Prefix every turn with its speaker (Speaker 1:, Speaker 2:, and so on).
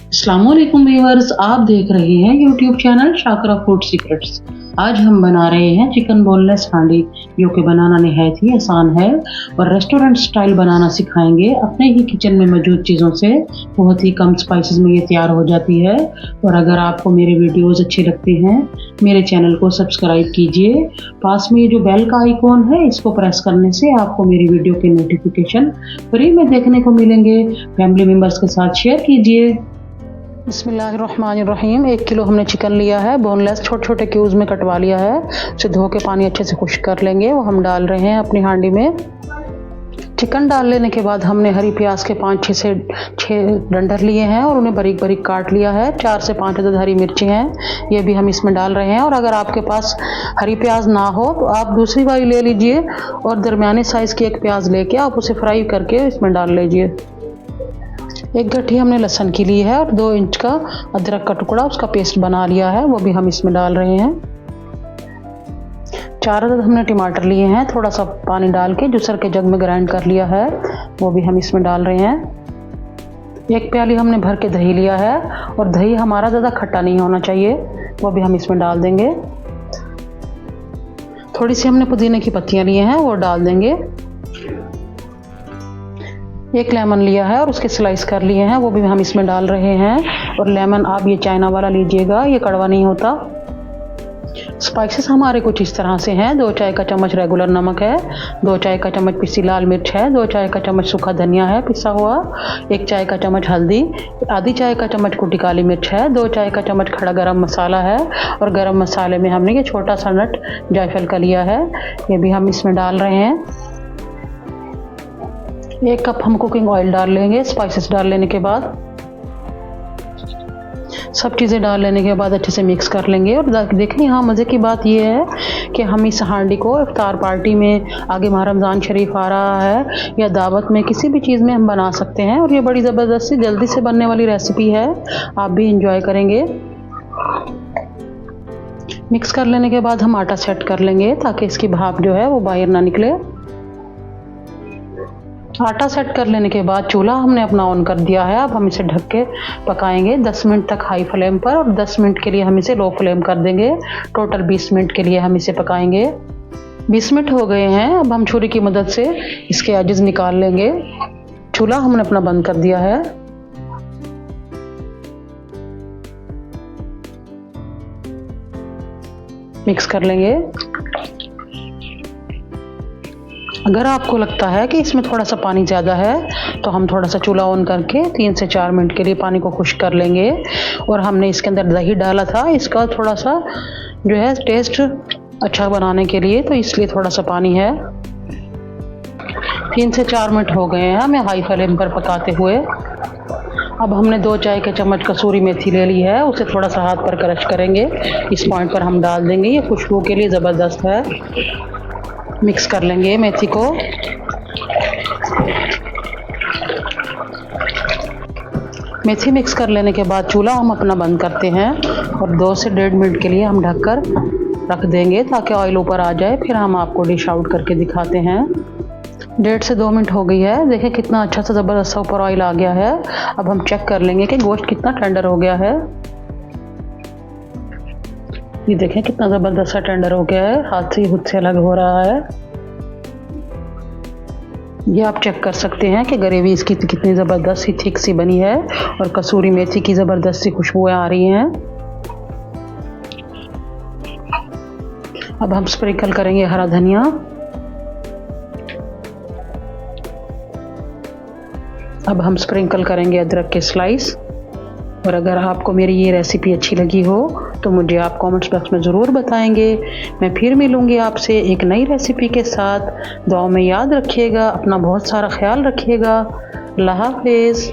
Speaker 1: अस्सलामुअलैकुम व्यूअर्स, आप देख रहे हैं YouTube channel Shakra food secrets. आज हम बना रहे हैं चिकन बोनलेस हांडी, जो कि बनाना निहायत ही आसान है और रेस्टोरेंट स्टाइल बनाना सिखाएंगे अपने ही किचन में मौजूद चीज़ों से। बहुत ही कम स्पाइसेस में ये तैयार हो जाती है। और अगर आपको मेरे वीडियोस अच्छे लगते हैं, मेरे चैनल को सब्सक्राइब कीजिए। पास में ये जो बेल का आइकॉन है, इसको प्रेस करने से आपको मेरी वीडियो के नोटिफिकेशन फ्री में देखने को मिलेंगे। फैमिली मेम्बर्स के साथ शेयर कीजिए। बिस्मिल्लाहिर्रहमानिर्रहीम। 1 किलो हमने चिकन लिया है, बोनलेस छोटे छोटे क्यूब्स में कटवा लिया है। उसे धो के पानी अच्छे से खुश्क कर लेंगे। वो हम डाल रहे हैं अपनी हांडी में। चिकन डाल लेने के बाद हमने हरी प्याज के 5 से 6 डंडर लिए हैं और उन्हें बारीक बारीक काट लिया है। 4 से 5 अदद हरी मिर्ची हैं, ये भी हम इसमें डाल रहे हैं। और अगर आपके पास हरी प्याज ना हो तो आप दूसरी वाली ले लीजिए और दरमियाने साइज़ की एक प्याज लेके आप उसे फ्राई करके इसमें डाल लीजिए। एक गट्ठी हमने लहसुन की ली है और 2 इंच का अदरक का टुकड़ा, उसका पेस्ट बना लिया है, वो भी हम इसमें डाल रहे हैं। 4 अदद हमने टमाटर लिए हैं, थोड़ा सा पानी डाल के जूसर के जग में ग्राइंड कर लिया है, वो भी हम इसमें डाल रहे हैं। 1 प्याली हमने भर के दही लिया है और दही हमारा ज़्यादा खट्टा नहीं होना चाहिए, वो भी हम इसमें डाल देंगे। थोड़ी सी हमने पुदीने की पत्तियाँ लिए हैं, वो डाल देंगे। 1 लेमन लिया है और उसके स्लाइस कर लिए हैं, वो भी हम इसमें डाल रहे हैं। और लेमन आप ये चाइना वाला लीजिएगा, ये कड़वा नहीं होता। स्पाइसेस हमारे कुछ इस तरह से हैं। 2 चाय का चम्मच रेगुलर नमक है, 2 चाय का चम्मच पिसी लाल मिर्च है, 2 चाय का चम्मच सूखा धनिया है पिसा हुआ, 1 चाय का चम्मच हल्दी, आधी चाय का चम्मच कुटी काली मिर्च है, 2 चाय का चम्मच खड़ा गरम मसाला है। और गरम मसाले में हमने ये छोटा सा नट जायफल का लिया है, ये भी हम इसमें डाल रहे हैं। 1 कप हम कुकिंग ऑयल डाल लेंगे। स्पाइसेस डाल लेने के बाद, सब चीज़ें डाल लेने के बाद अच्छे से मिक्स कर लेंगे। और देखें, यहाँ मज़े की बात यह है कि हम इस हांडी को इफ्तार पार्टी में, आगे माह रमज़ान शरीफ आ रहा है, या दावत में, किसी भी चीज़ में हम बना सकते हैं। और ये बड़ी ज़बरदस्त सी जल्दी से बनने वाली रेसिपी है, आप भी इंजॉय करेंगे। मिक्स कर लेने के बाद हम आटा सेट कर लेंगे ताकि इसकी भाप जो है वो बाहर ना निकले। आटा सेट कर लेने के बाद चूल्हा हमने अपना ऑन कर दिया है। अब हम इसे ढक के पकाएंगे 10 मिनट तक हाई फ्लेम पर, और 10 मिनट के लिए हम इसे लो फ्लेम कर देंगे। टोटल 20 मिनट के लिए हम इसे पकाएंगे। 20 मिनट हो गए हैं। अब हम छुरी की मदद से इसके एजेस निकाल लेंगे। चूल्हा हमने अपना बंद कर दिया है। मिक्स कर लेंगे। अगर आपको लगता है कि इसमें थोड़ा सा पानी ज़्यादा है तो हम थोड़ा सा चूल्हा ऑन करके 3 से 4 मिनट के लिए पानी को खुश्क कर लेंगे। और हमने इसके अंदर दही डाला था, इसका थोड़ा सा जो है टेस्ट अच्छा बनाने के लिए, तो इसलिए थोड़ा सा पानी है। 3 से 4 मिनट हो गए हैं हमें हाई फ्लेम पर पकाते हुए। अब हमने 2 चाय के चम्मच कसूरी मेथी ले ली है, उसे थोड़ा सा हाथ पर क्रश करेंगे। इस पॉइंट पर हम डाल देंगे, ये खुशबू के लिए ज़बरदस्त है। मिक्स कर लेंगे मेथी को। मेथी मिक्स कर लेने के बाद चूल्हा हम अपना बंद करते हैं और 2 से 1.5 मिनट के लिए हम ढककर रख देंगे ताकि ऑयल ऊपर आ जाए। फिर हम आपको डिश आउट करके दिखाते हैं। 1.5 से 2 मिनट हो गई है। देखें कितना अच्छा सा ज़बरदस्त ऊपर ऑयल आ गया है। अब हम चेक कर लेंगे कि गोश्त कितना टेंडर हो गया है। ये देखें कितना ज़बरदस्त सा टेंडर हो गया है, हाथ से खुद से अलग हो रहा है। ये आप चेक कर सकते हैं कि ग्रेवी इसकी कितनी ज़बरदस्त सी थिक सी बनी है और कसूरी मेथी की ज़बरदस्त सी खुशबुएं आ रही हैं। अब हम स्प्रिंकल करेंगे हरा धनिया। अब हम स्प्रिंकल करेंगे अदरक के स्लाइस। और अगर आपको मेरी ये रेसिपी अच्छी लगी हो तो मुझे आप कमेंट्स बॉक्स में ज़रूर बताएंगे। मैं फिर मिलूँगी आपसे एक नई रेसिपी के साथ। दुआओं में याद रखिएगा, अपना बहुत सारा ख्याल रखिएगा। अल्लाह हाफ़िज़।